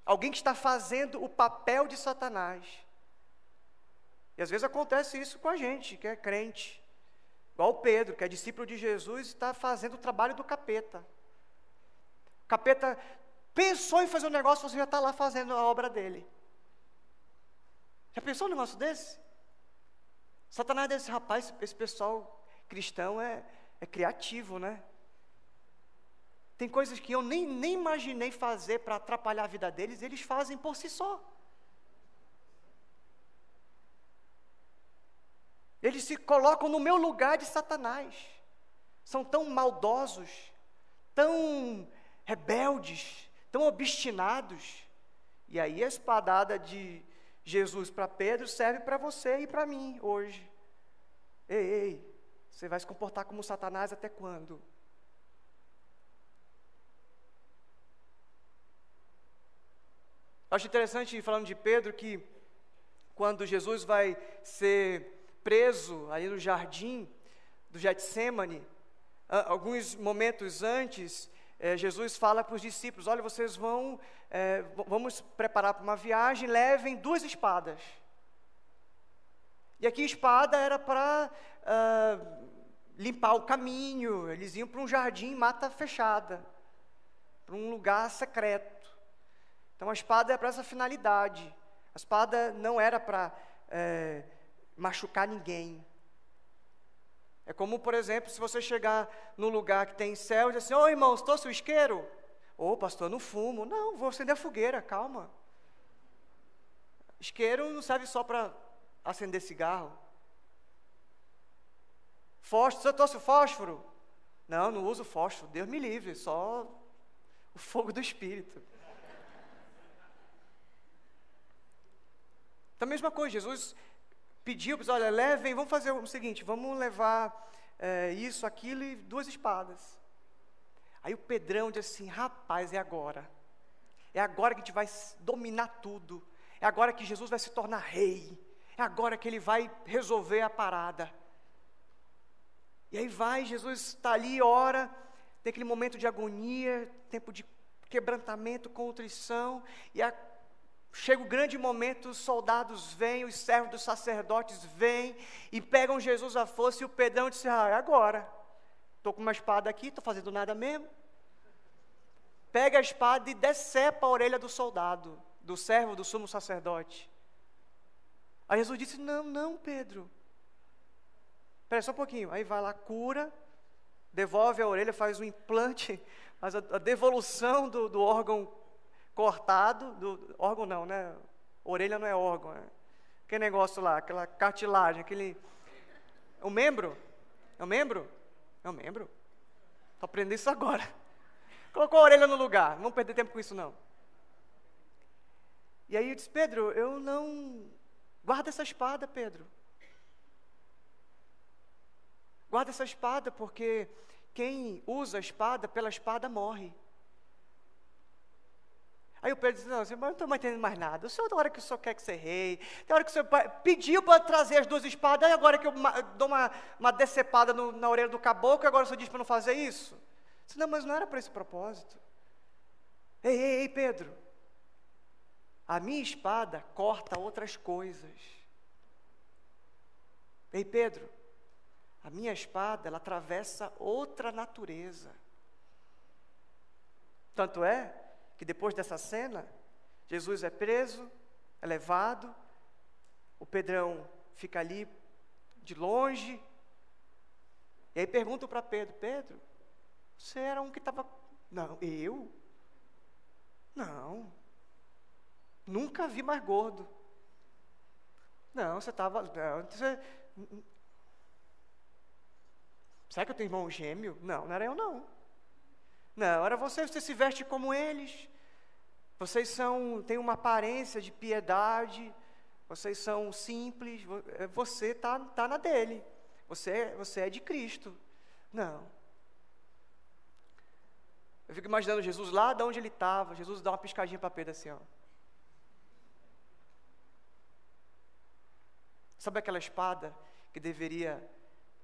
Speaker 1: alguém que está fazendo o papel de Satanás. E às vezes acontece isso com a gente, que é crente, igual o Pedro, que é discípulo de Jesus, está fazendo o trabalho do capeta. O capeta pensou em fazer um negócio, você já está lá fazendo a obra dele. Já pensou num negócio desse? Satanás desse rapaz, esse pessoal cristão é criativo, né? Tem coisas que eu nem imaginei fazer para atrapalhar a vida deles, eles fazem por si só. Eles se colocam no meu lugar de Satanás. São tão maldosos, tão rebeldes, tão obstinados. E aí a espadada de Jesus para Pedro serve para você e para mim hoje. Ei, você vai se comportar como Satanás até quando? Acho interessante, falando de Pedro, que quando Jesus vai ser preso ali no jardim do Getsêmani, alguns momentos antes, Jesus fala para os discípulos: olha, vocês vamos preparar para uma viagem, levem 2 espadas. E aqui espada era para limpar o caminho, eles iam para um jardim, mata fechada, para um lugar secreto. Então a espada é para essa finalidade. A espada não era para machucar ninguém. É como, por exemplo, se você chegar num lugar que tem céu e dizer assim: ô irmãos, trouxe o isqueiro? Ô pastor, não fumo. Não, vou acender a fogueira, calma. Isqueiro não serve só para acender cigarro. Fósforo, você trouxe o fósforo? Não, não uso fósforo, Deus me livre, só o fogo do Espírito. Então a mesma coisa, Jesus pediu para eles: olha, levem, vamos fazer o seguinte, vamos levar isso, aquilo e 2 espadas. Aí o Pedrão disse assim: rapaz, é agora que a gente vai dominar tudo, é agora que Jesus vai se tornar rei, é agora que ele vai resolver a parada. E aí Jesus está ali, ora, tem aquele momento de agonia, tempo de quebrantamento, contrição, e chega o grande momento, os soldados vêm, os servos dos sacerdotes vêm e pegam Jesus à força, e o Pedrão disse: é agora, estou com uma espada aqui, estou fazendo nada mesmo. Pega a espada e decepa a orelha do soldado, do servo do sumo sacerdote. Aí Jesus disse: não, Pedro, espera só um pouquinho. Aí vai lá, cura, devolve a orelha, faz um implante, faz a devolução do órgão cortado, órgão não, né? Orelha não é órgão, né? Aquele negócio lá, aquela cartilagem, o membro? É o membro? É o membro? Estou aprendendo isso agora. Colocou a orelha no lugar, não vamos perder tempo com isso não. E aí eu disse: Pedro, eu não... Guarda essa espada, Pedro. Guarda essa espada, porque quem usa a espada, pela espada morre. Aí o Pedro disse: não, eu não estou mais entendendo mais nada. O senhor, da hora que o senhor quer que ser rei, da hora que o senhor pediu para trazer as 2 espadas, aí agora que eu dou uma decepada na orelha do caboclo, agora o senhor diz para não fazer isso? Eu disse: não, mas não era para esse propósito. Ei, Pedro, a minha espada corta outras coisas. Ei, Pedro, a minha espada, ela atravessa outra natureza. Tanto é que depois dessa cena, Jesus é preso, é levado, o Pedrão fica ali de longe, e aí perguntam para Pedro: Pedro, você era um que estava... Não, eu? Não, nunca vi mais gordo. Não, você estava... Será que eu tenho irmão gêmeo? Não era eu não. Não, era você se veste como eles. Vocês têm uma aparência de piedade, vocês são simples, você está na dele. Você é de Cristo. Não. Eu fico imaginando Jesus lá de onde ele estava, Jesus dá uma piscadinha para Pedro assim, ó. Sabe aquela espada que deveria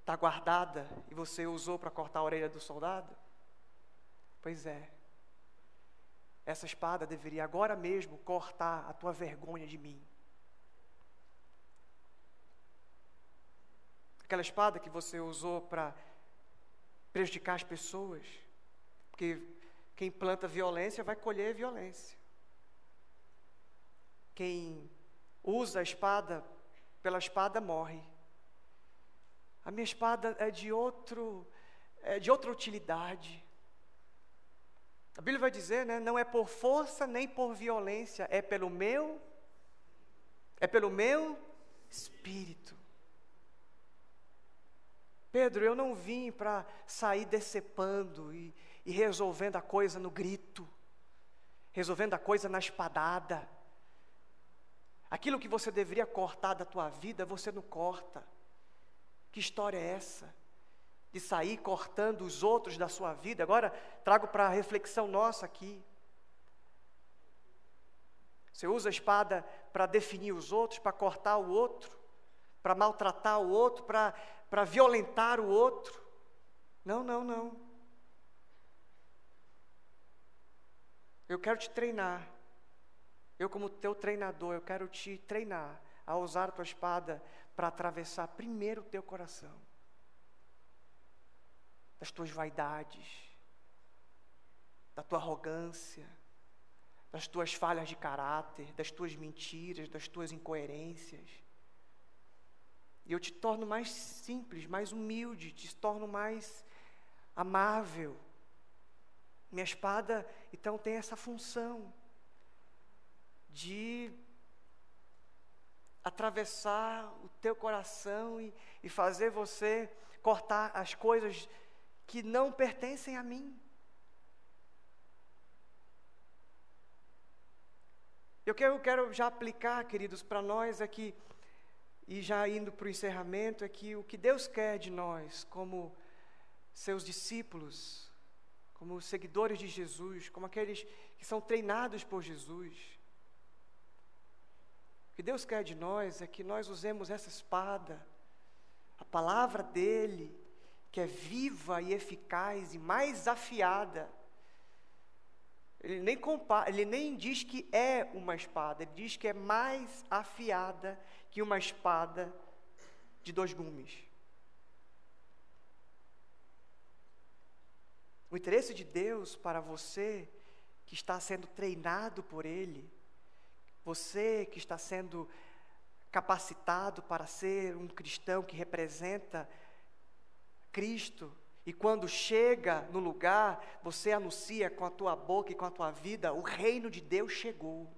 Speaker 1: estar guardada e você usou para cortar a orelha do soldado? Pois é. Essa espada deveria agora mesmo cortar a tua vergonha de mim. Aquela espada que você usou para prejudicar as pessoas, porque quem planta violência vai colher violência. Quem usa a espada, pela espada morre. A minha espada é de outra utilidade. A Bíblia vai dizer, né? Não é por força nem por violência, é pelo meu Espírito. Pedro, eu não vim para sair decepando e resolvendo a coisa no grito, resolvendo a coisa na espadada. Aquilo que você deveria cortar da tua vida, você não corta. Que história é essa? De sair cortando os outros da sua vida? Agora, trago para a reflexão nossa aqui. Você usa a espada para definir os outros, para cortar o outro, para maltratar o outro, para violentar o outro. Não. Eu quero te treinar. Eu, como teu treinador, eu quero te treinar a usar a tua espada para atravessar primeiro o teu coração, das tuas vaidades, da tua arrogância, das tuas falhas de caráter, das tuas mentiras, das tuas incoerências. E eu te torno mais simples, mais humilde, te torno mais amável. Minha espada, então, tem essa função de atravessar o teu coração e fazer você cortar as coisas que não pertencem a mim. Eu quero já aplicar, queridos, para nós aqui, e já indo para o encerramento, é que o que Deus quer de nós, como seus discípulos, como seguidores de Jesus, como aqueles que são treinados por Jesus, o que Deus quer de nós é que nós usemos essa espada, a palavra dEle, que é viva e eficaz e mais afiada. Ele nem diz que é uma espada, ele diz que é mais afiada que uma espada de 2 gumes. O interesse de Deus para você que está sendo treinado por Ele, você que está sendo capacitado para ser um cristão que representa Cristo, e quando chega no lugar, você anuncia com a tua boca e com a tua vida, o reino de Deus chegou.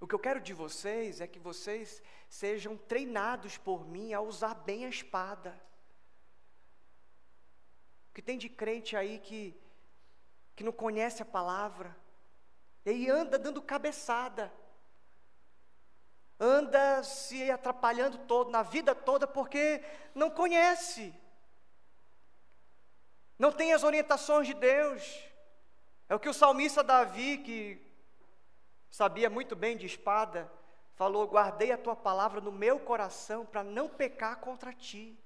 Speaker 1: O que eu quero de vocês é que vocês sejam treinados por mim a usar bem a espada. O que tem de crente aí que não conhece a palavra, e anda dando cabeçada, anda se atrapalhando todo, na vida toda, porque não conhece, não tem as orientações de Deus. É o que o salmista Davi, que sabia muito bem de espada, falou: guardei a tua palavra no meu coração para não pecar contra ti.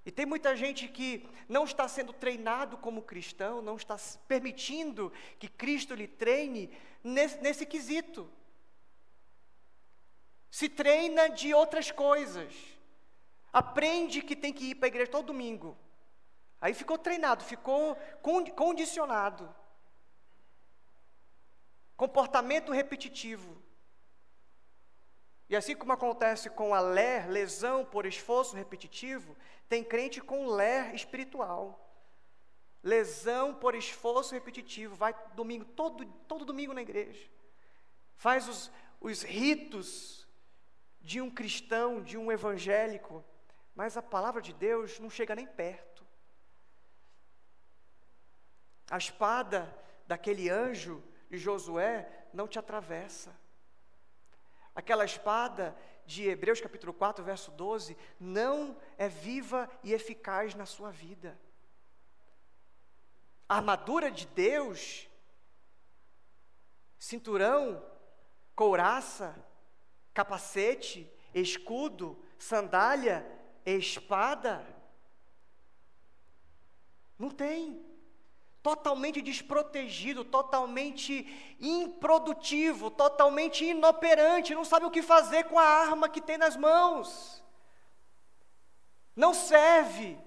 Speaker 1: E tem muita gente que não está sendo treinado como cristão, não está permitindo que Cristo lhe treine nesse quesito. Se treina de outras coisas. Aprende que tem que ir para a igreja todo domingo. Aí ficou treinado, ficou condicionado. Comportamento repetitivo. E assim como acontece com a lesão por esforço repetitivo, tem crente com espiritual. Lesão por esforço repetitivo. Vai domingo, todo domingo na igreja. Faz os ritos de um cristão, de um evangélico, mas a palavra de Deus não chega nem perto. A espada daquele anjo de Josué não te atravessa. Aquela espada de Hebreus capítulo 4, verso 12, não é viva e eficaz na sua vida. A armadura de Deus, cinturão, couraça, capacete, escudo, sandália, espada, não tem. Totalmente desprotegido, totalmente improdutivo, totalmente inoperante, não sabe o que fazer com a arma que tem nas mãos. Não serve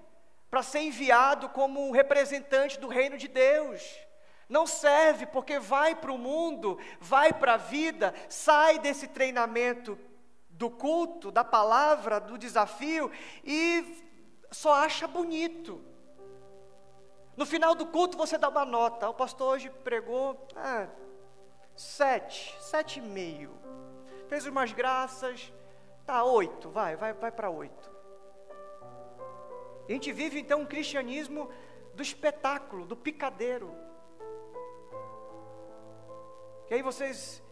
Speaker 1: para ser enviado como um representante do reino de Deus. Não serve porque vai para o mundo, vai para a vida, sai desse treinamento do culto, da palavra, do desafio e só acha bonito. No final do culto você dá uma nota. O pastor hoje pregou 7,5. Fez umas graças, 8, vai para 8. A gente vive então um cristianismo do espetáculo, do picadeiro. E aí vocês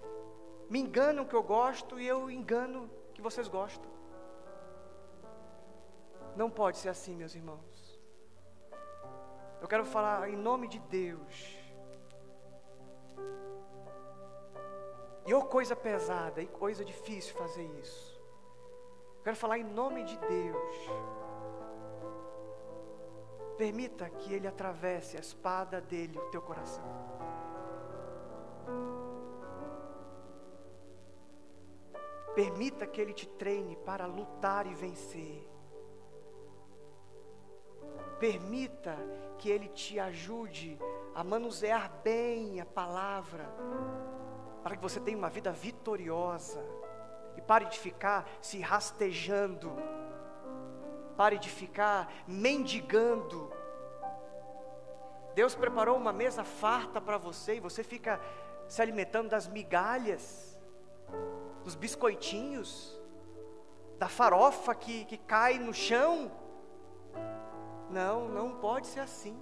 Speaker 1: me enganam que eu gosto e eu engano que vocês gostam. Não pode ser assim, meus irmãos. Eu quero falar em nome de Deus. E coisa pesada, e coisa difícil fazer isso. Eu quero falar em nome de Deus. Permita que Ele atravesse a espada dele, o teu coração. Permita que Ele te treine para lutar e vencer. Permita que Ele te ajude a manusear bem a palavra, para que você tenha uma vida vitoriosa. E pare de ficar se rastejando. Pare de ficar mendigando. Deus preparou uma mesa farta para você e você fica se alimentando das migalhas, dos biscoitinhos, da farofa que cai no chão. Não pode ser assim.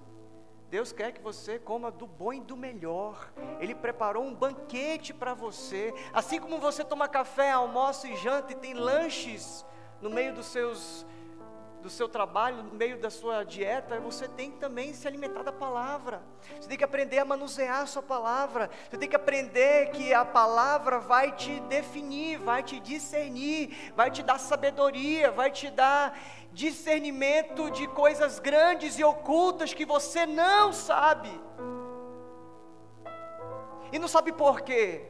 Speaker 1: Deus quer que você coma do bom e do melhor. Ele preparou um banquete para você. Assim como você toma café, almoço e janta e tem lanches no meio do seu trabalho, no meio da sua dieta, você tem que também se alimentar da palavra. Você tem que aprender a manusear a sua palavra. Você tem que aprender que a palavra vai te definir, vai te discernir, vai te dar sabedoria, vai te dar discernimento de coisas grandes e ocultas que você não sabe. E não sabe por quê?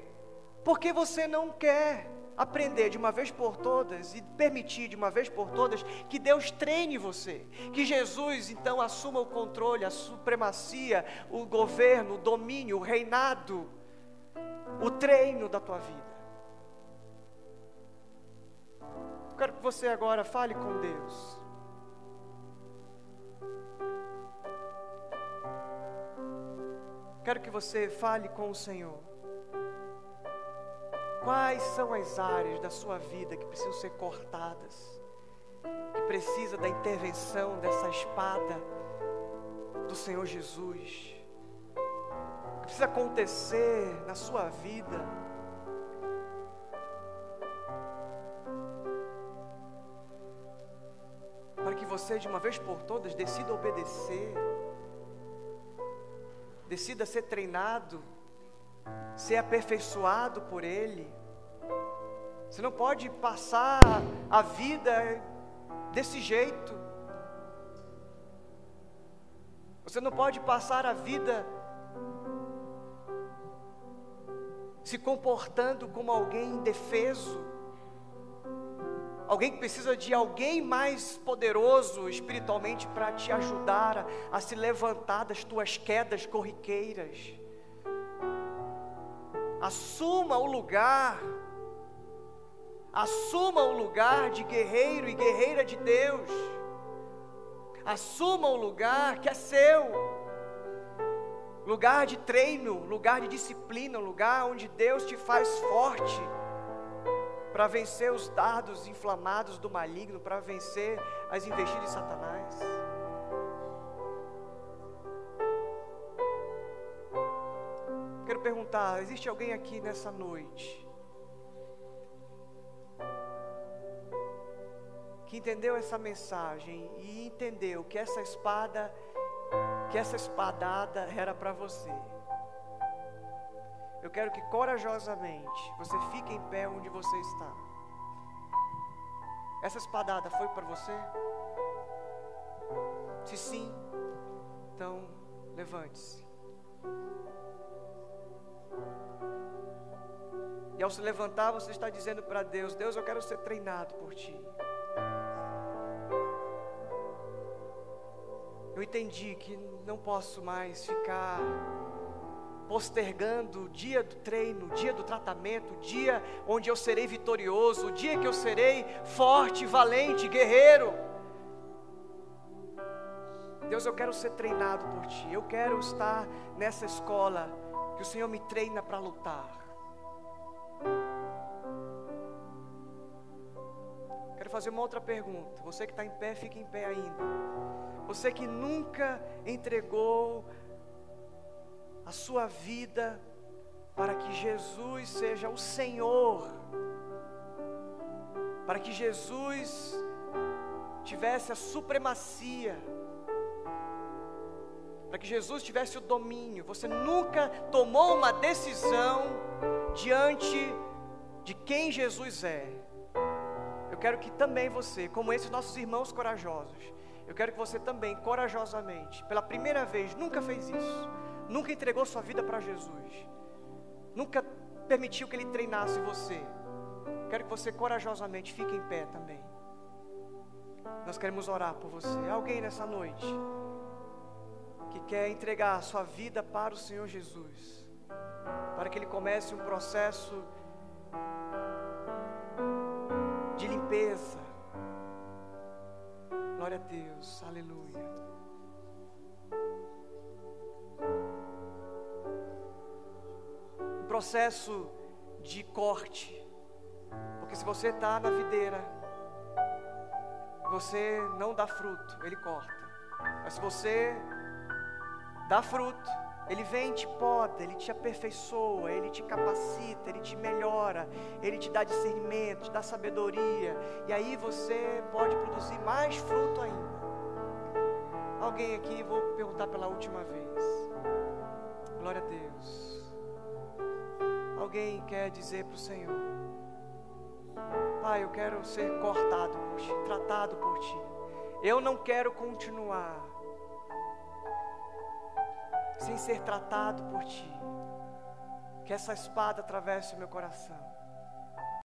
Speaker 1: Porque você não quer aprender de uma vez por todas e permitir de uma vez por todas que Deus treine você, que Jesus então assuma o controle, a supremacia, o governo, o domínio, o reinado, o treino da tua vida. Eu quero que você agora fale com Deus. Quero que você fale com o Senhor. Quais são as áreas da sua vida que precisam ser cortadas, que precisa da intervenção dessa espada do Senhor Jesus, que precisa acontecer na sua vida? Para que você de uma vez por todas decida obedecer, decida ser treinado, ser aperfeiçoado por Ele. Você não pode passar a vida desse jeito. Você não pode passar a vida se comportando como alguém indefeso, alguém que precisa de alguém mais poderoso espiritualmente para te ajudar a se levantar das tuas quedas corriqueiras. Assuma o lugar de guerreiro e guerreira de Deus. Assuma o lugar que é seu, lugar de treino, lugar de disciplina, lugar onde Deus te faz forte para vencer os dardos inflamados do maligno, para vencer as investidas de Satanás. Quero perguntar, existe alguém aqui nessa noite que entendeu essa mensagem e entendeu que essa espadada era para você? Eu quero que corajosamente você fique em pé onde você está. Essa espadada foi para você? Se sim, então levante-se. E ao se levantar, você está dizendo para Deus: Deus, eu quero ser treinado por Ti. Eu entendi que não posso mais ficar postergando o dia do treino, o dia do tratamento, o dia onde eu serei vitorioso, o dia que eu serei forte, valente, guerreiro. Deus, eu quero ser treinado por Ti, eu quero estar nessa escola que o Senhor me treina para lutar. Quero fazer uma outra pergunta. Você que está em pé, fique em pé ainda. Você que nunca entregou a sua vida para que Jesus seja o Senhor, para que Jesus tivesse a supremacia, para que Jesus tivesse o domínio. Você nunca tomou uma decisão diante de quem Jesus é. Eu quero que também você, como esses nossos irmãos corajosos, eu quero que você também, corajosamente, pela primeira vez, nunca fez isso, nunca entregou sua vida para Jesus, nunca permitiu que Ele treinasse você. Quero que você corajosamente fique em pé também. Nós queremos orar por você. Alguém nessa noite que quer entregar a sua vida para o Senhor Jesus, para que Ele comece um processo de limpeza. Glória a Deus, aleluia. Um processo de corte, porque se você está na videira, você não dá fruto, Ele corta. Mas se você dá fruto, Ele vem e te poda, Ele te aperfeiçoa, Ele te capacita, Ele te melhora, Ele te dá discernimento, te dá sabedoria, e aí você pode produzir mais fruto ainda. Alguém aqui, vou perguntar pela última vez. Glória a Deus. Alguém quer dizer para o Senhor: Pai, eu quero ser cortado por Ti, tratado por Ti. Eu não quero continuar sem ser tratado por Ti. Que essa espada atravesse o meu coração.